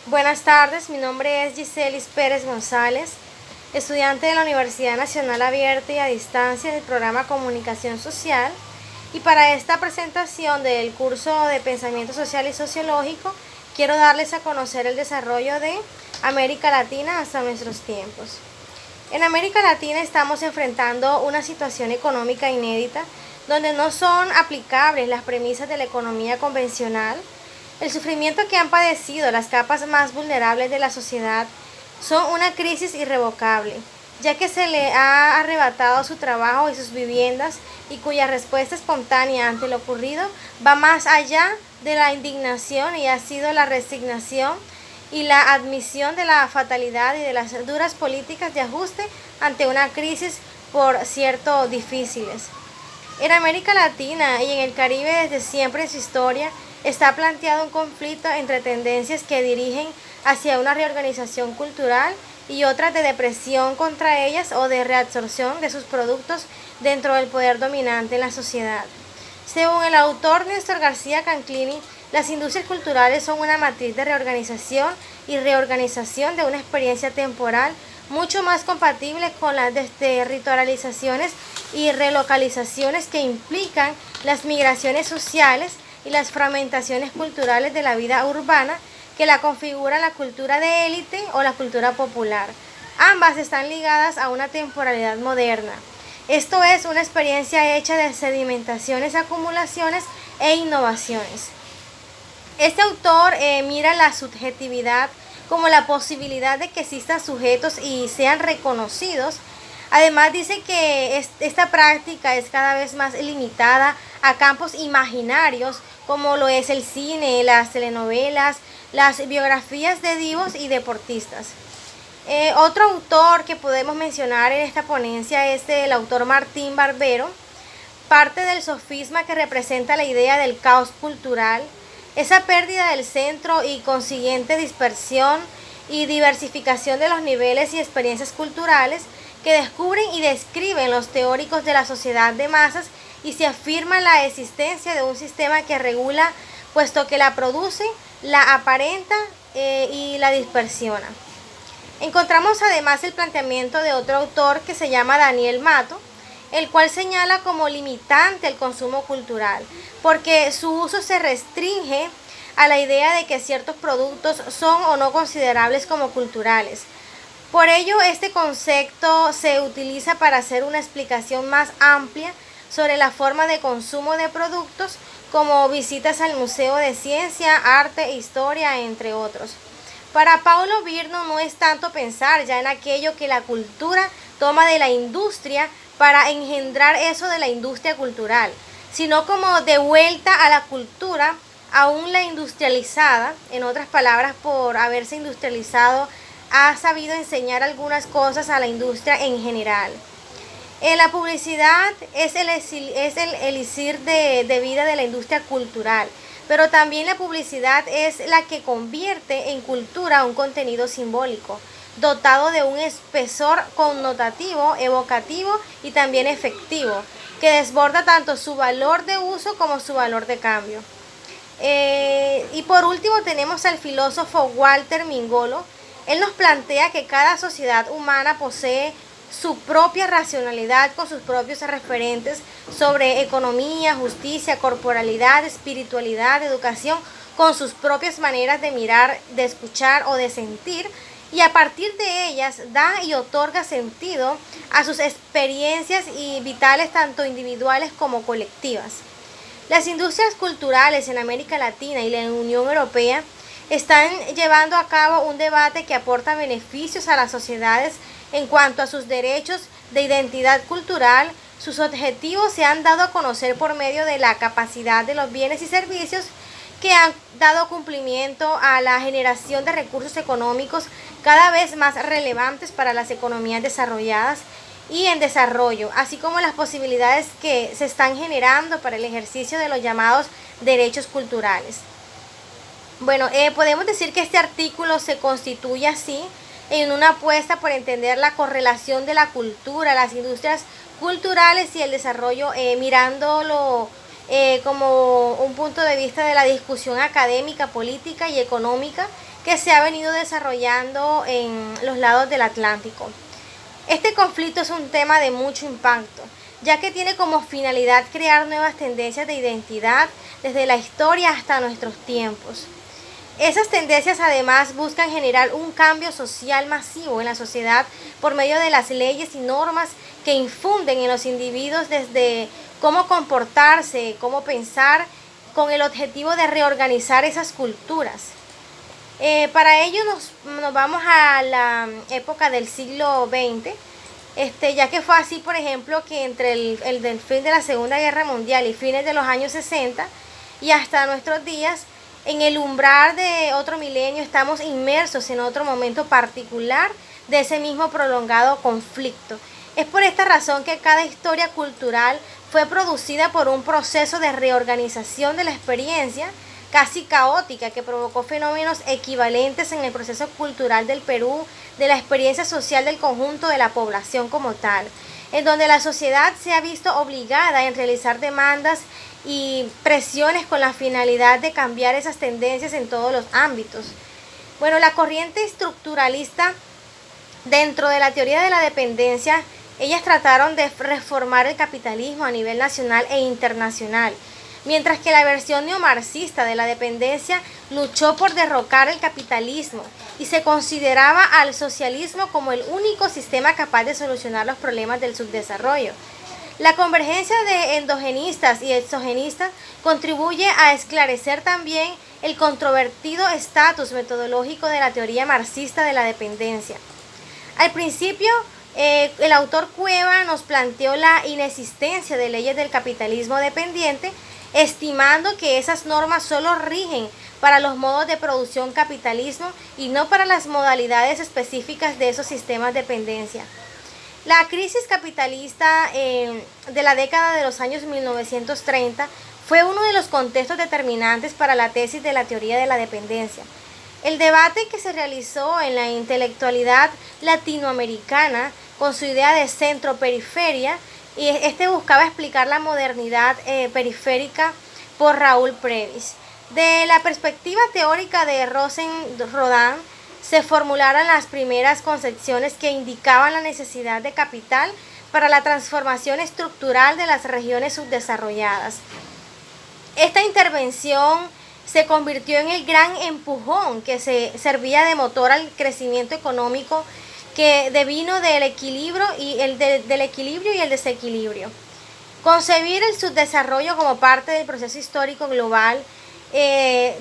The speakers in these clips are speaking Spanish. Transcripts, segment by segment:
Buenas tardes, mi nombre es Giselis Pérez González, estudiante de la Universidad Nacional Abierta y a Distancia del programa Comunicación Social, y para esta presentación del curso de Pensamiento Social y Sociológico quiero darles a conocer el desarrollo de América Latina hasta nuestros tiempos. En América Latina estamos enfrentando una situación económica inédita donde no son aplicables las premisas de la economía convencional. El sufrimiento que han padecido las capas más vulnerables de la sociedad son una crisis irrevocable, ya que se le ha arrebatado su trabajo y sus viviendas, y cuya respuesta espontánea ante lo ocurrido va más allá de la indignación y ha sido la resignación y la admisión de la fatalidad y de las duras políticas de ajuste ante una crisis por cierto difíciles. En América Latina y en el Caribe desde siempre en su historia está planteado un conflicto entre tendencias que dirigen hacia una reorganización cultural y otras de depresión contra ellas o de reabsorción de sus productos dentro del poder dominante en la sociedad. Según el autor Néstor García Canclini, las industrias culturales son una matriz de reorganización y reorganización de una experiencia temporal mucho más compatible con las desterritorializaciones y relocalizaciones que implican las migraciones sociales y las fragmentaciones culturales de la vida urbana que la configuran la cultura de élite o la cultura popular. Ambas están ligadas a una temporalidad moderna. Esto es una experiencia hecha de sedimentaciones, acumulaciones e innovaciones. Este autor mira la subjetividad como la posibilidad de que existan sujetos y sean reconocidos. Además dice que esta práctica es cada vez más limitada a campos imaginarios como lo es el cine, las telenovelas, las biografías de divos y deportistas. Otro autor que podemos mencionar en esta ponencia es el autor Martín Barbero. Parte del sofisma que representa la idea del caos cultural, esa pérdida del centro y consiguiente dispersión y diversificación de los niveles y experiencias culturales que descubren y describen los teóricos de la sociedad de masas, y se afirma la existencia de un sistema que regula, puesto que la produce, la aparenta y la dispersiona. Encontramos además el planteamiento de otro autor que se llama Daniel Mato, el cual señala como limitante el consumo cultural, porque su uso se restringe a la idea de que ciertos productos son o no considerables como culturales. Por ello, este concepto se utiliza para hacer una explicación más amplia sobre la forma de consumo de productos, como visitas al Museo de Ciencia, Arte e Historia, entre otros. Para Paulo Virno no es tanto pensar ya en aquello que la cultura toma de la industria para engendrar eso de la industria cultural, sino como de vuelta a la cultura, aún la industrializada, en otras palabras, por haberse industrializado, ha sabido enseñar algunas cosas a la industria en general. La publicidad es el elixir de vida de la industria cultural, pero también la publicidad es la que convierte en cultura un contenido simbólico, dotado de un espesor connotativo, evocativo y también efectivo, que desborda tanto su valor de uso como su valor de cambio. Y por último tenemos al filósofo Walter Mingolo. Él nos plantea que cada sociedad humana posee su propia racionalidad con sus propios referentes sobre economía, justicia, corporalidad, espiritualidad, educación, con sus propias maneras de mirar, de escuchar o de sentir, y a partir de ellas da y otorga sentido a sus experiencias y vitales, tanto individuales como colectivas. Las industrias culturales en América Latina y la Unión Europea están llevando a cabo un debate que aporta beneficios a las sociedades en cuanto a sus derechos de identidad cultural. Sus objetivos se han dado a conocer por medio de la capacidad de los bienes y servicios que han dado cumplimiento a la generación de recursos económicos cada vez más relevantes para las economías desarrolladas y en desarrollo, así como las posibilidades que se están generando para el ejercicio de los llamados derechos culturales. Bueno, podemos decir que este artículo se constituye así en una apuesta por entender la correlación de la cultura, las industrias culturales y el desarrollo, mirándolo como un punto de vista de la discusión académica, política y económica que se ha venido desarrollando en los lados del Atlántico. Este conflicto es un tema de mucho impacto, ya que tiene como finalidad crear nuevas tendencias de identidad desde la historia hasta nuestros tiempos. Esas tendencias además buscan generar un cambio social masivo en la sociedad por medio de las leyes y normas que infunden en los individuos desde cómo comportarse, cómo pensar, con el objetivo de reorganizar esas culturas. Para ello nos vamos a la época del siglo XX, ya que fue así, por ejemplo, que entre el fin de la Segunda Guerra Mundial y fines de los años 60 y hasta nuestros días, en el umbral de otro milenio estamos inmersos en otro momento particular de ese mismo prolongado conflicto. Es por esta razón que cada historia cultural fue producida por un proceso de reorganización de la experiencia casi caótica que provocó fenómenos equivalentes en el proceso cultural del Perú, de la experiencia social del conjunto de la población como tal, en donde la sociedad se ha visto obligada en realizar demandas y presiones con la finalidad de cambiar esas tendencias en todos los ámbitos. Bueno, la corriente estructuralista dentro de la teoría de la dependencia, ellas trataron de reformar el capitalismo a nivel nacional e internacional, mientras que la versión neomarxista de la dependencia luchó por derrocar el capitalismo y se consideraba al socialismo como el único sistema capaz de solucionar los problemas del subdesarrollo. La convergencia de endogenistas y exogenistas contribuye a esclarecer también el controvertido estatus metodológico de la teoría marxista de la dependencia. Al principio, el autor Cueva nos planteó la inexistencia de leyes del capitalismo dependiente, estimando que esas normas solo rigen para los modos de producción capitalismo y no para las modalidades específicas de esos sistemas de dependencia. La crisis capitalista de la década de los años 1930 fue uno de los contextos determinantes para la tesis de la teoría de la dependencia. El debate que se realizó en la intelectualidad latinoamericana con su idea de centro-periferia, y buscaba explicar la modernidad periférica por Raúl Previs. De la perspectiva teórica de Rosen-Rodin, se formularon las primeras concepciones que indicaban la necesidad de capital para la transformación estructural de las regiones subdesarrolladas. Esta intervención se convirtió en el gran empujón que se servía de motor al crecimiento económico que devino del equilibrio y el desequilibrio. Concebir el subdesarrollo como parte del proceso histórico global,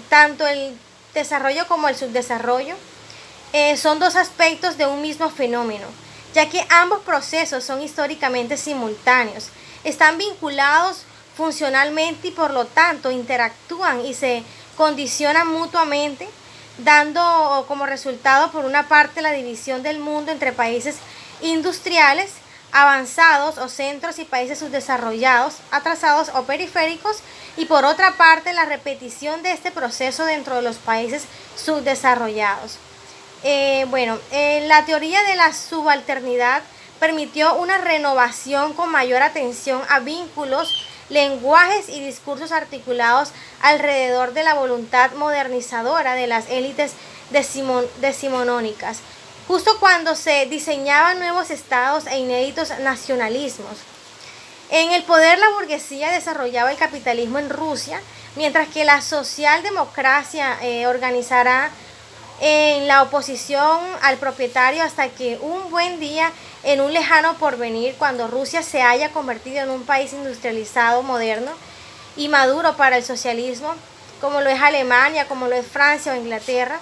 tanto el desarrollo como el subdesarrollo, son dos aspectos de un mismo fenómeno, ya que ambos procesos son históricamente simultáneos, están vinculados funcionalmente y por lo tanto interactúan y se condicionan mutuamente, dando como resultado por una parte la división del mundo entre países industriales avanzados o centros y países subdesarrollados, atrasados o periféricos, y por otra parte la repetición de este proceso dentro de los países subdesarrollados. La teoría de la subalternidad permitió una renovación con mayor atención a vínculos, lenguajes y discursos articulados alrededor de la voluntad modernizadora de las élites decimonónicas, justo cuando se diseñaban nuevos estados e inéditos nacionalismos. En el poder la burguesía desarrollaba el capitalismo en Rusia, mientras que la socialdemocracia organizará en la oposición al propietario hasta que un buen día, en un lejano porvenir, cuando Rusia se haya convertido en un país industrializado, moderno y maduro para el socialismo, como lo es Alemania, como lo es Francia o Inglaterra,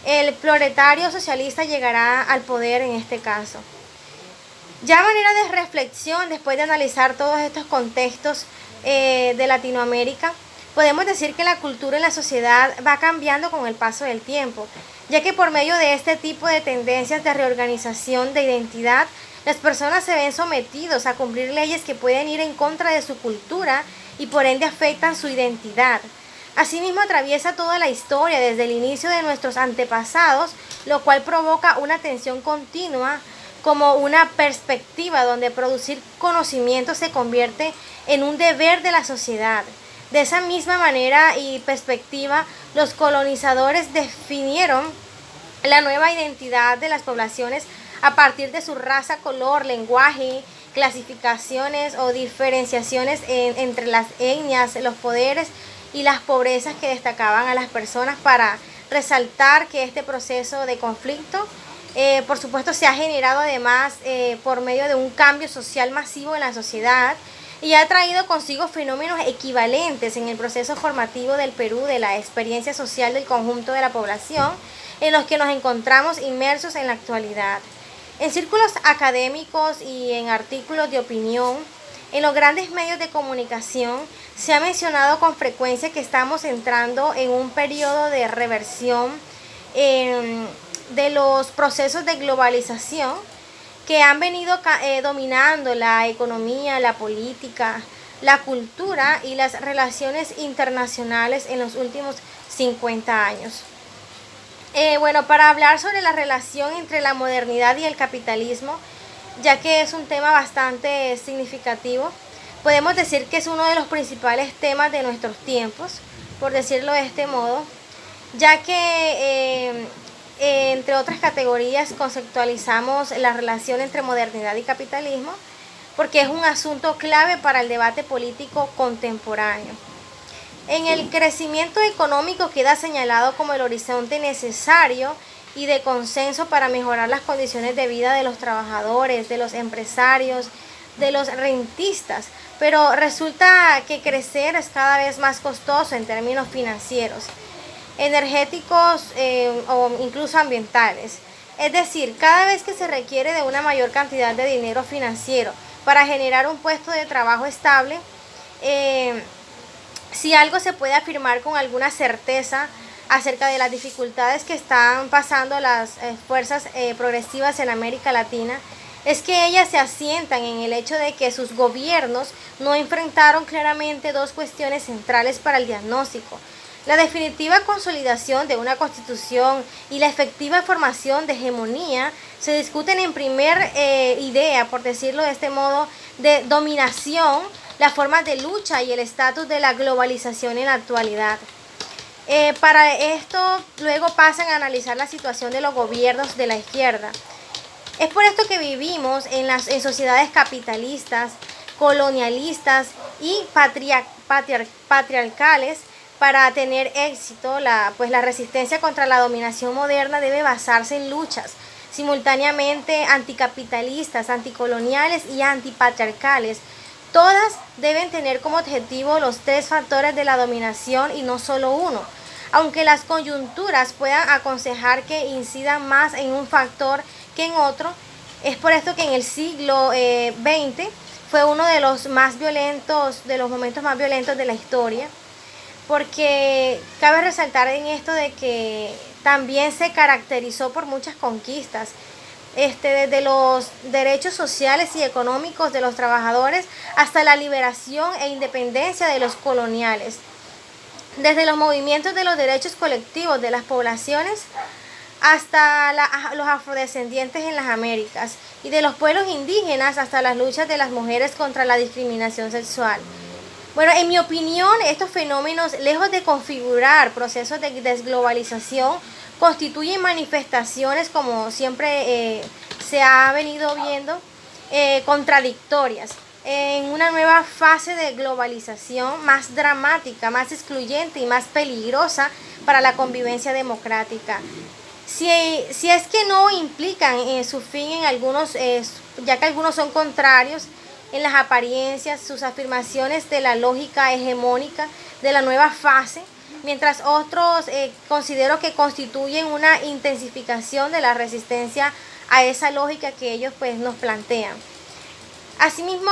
el proletario socialista llegará al poder en este caso. Ya a manera de reflexión, después de analizar todos estos contextos de Latinoamérica, podemos decir que la cultura en la sociedad va cambiando con el paso del tiempo, ya que por medio de este tipo de tendencias de reorganización de identidad, las personas se ven sometidos a cumplir leyes que pueden ir en contra de su cultura y por ende afectan su identidad. Asimismo, atraviesa toda la historia desde el inicio de nuestros antepasados, lo cual provoca una tensión continua como una perspectiva donde producir conocimiento se convierte en un deber de la sociedad. De esa misma manera y perspectiva, los colonizadores definieron la nueva identidad de las poblaciones a partir de su raza, color, lenguaje, clasificaciones o diferenciaciones entre las etnias, los poderes y las pobrezas que destacaban a las personas, para resaltar que este proceso de conflicto, por supuesto, se ha generado además por medio de un cambio social masivo en la sociedad, y ha traído consigo fenómenos equivalentes en el proceso formativo del Perú de la experiencia social del conjunto de la población, en los que nos encontramos inmersos en la actualidad. En círculos académicos y en artículos de opinión, en los grandes medios de comunicación, se ha mencionado con frecuencia que estamos entrando en un periodo de reversión de los procesos de globalización que han venido dominando la economía, la política, la cultura y las relaciones internacionales en los últimos 50 años. Bueno, para hablar sobre la relación entre la modernidad y el capitalismo, ya que es un tema bastante significativo, podemos decir que es uno de los principales temas de nuestros tiempos, por decirlo de este modo, ya que entre otras categorías conceptualizamos la relación entre modernidad y capitalismo, porque es un asunto clave para el debate político contemporáneo. En el crecimiento económico queda señalado como el horizonte necesario y de consenso para mejorar las condiciones de vida de los trabajadores, de los empresarios, de los rentistas, pero resulta que crecer es cada vez más costoso en términos financieros, energéticos o incluso ambientales. Es decir, cada vez que se requiere de una mayor cantidad de dinero financiero para generar un puesto de trabajo estable, si algo se puede afirmar con alguna certeza acerca de las dificultades que están pasando las fuerzas progresivas en América Latina, es que ellas se asientan en el hecho de que sus gobiernos no enfrentaron claramente dos cuestiones centrales para el diagnóstico: la definitiva consolidación de una constitución y la efectiva formación de hegemonía. Se discuten en primer idea, por decirlo de este modo, de dominación, las formas de lucha y el estatus de la globalización en la actualidad. Para esto luego pasan a analizar la situación de los gobiernos de la izquierda. Es por esto que vivimos en sociedades capitalistas, colonialistas y patriarcales. Para tener éxito, la resistencia contra la dominación moderna debe basarse en luchas simultáneamente anticapitalistas, anticoloniales y antipatriarcales. Todas deben tener como objetivo los tres factores de la dominación y no solo uno, aunque las coyunturas puedan aconsejar que incidan más en un factor que en otro. Es por esto que en el siglo XX fue uno de los más violentos, de los momentos más violentos de la historia, porque cabe resaltar en esto de que también se caracterizó por muchas conquistas, desde los derechos sociales y económicos de los trabajadores hasta la liberación e independencia de los coloniales, desde los movimientos de los derechos colectivos de las poblaciones hasta los afrodescendientes en las Américas, y de los pueblos indígenas hasta las luchas de las mujeres contra la discriminación sexual. Bueno, en mi opinión, estos fenómenos, lejos de configurar procesos de desglobalización, constituyen manifestaciones, como siempre se ha venido viendo, contradictorias, en una nueva fase de globalización más dramática, más excluyente y más peligrosa para la convivencia democrática. Si es que no implican su fin en algunos, ya que algunos son contrarios en las apariencias, sus afirmaciones de la lógica hegemónica de la nueva fase, mientras otros considero que constituyen una intensificación de la resistencia a esa lógica que ellos nos plantean. Asimismo,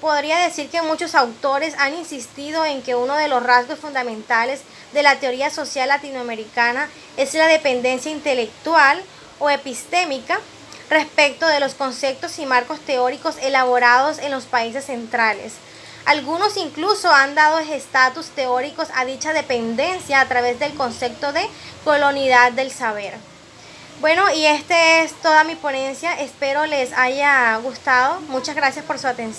podría decir que muchos autores han insistido en que uno de los rasgos fundamentales de la teoría social latinoamericana es la dependencia intelectual o epistémica respecto de los conceptos y marcos teóricos elaborados en los países centrales. Algunos incluso han dado estatus teóricos a dicha dependencia a través del concepto de colonialidad del saber. Bueno, y este es toda mi ponencia. Espero les haya gustado. Muchas gracias por su atención.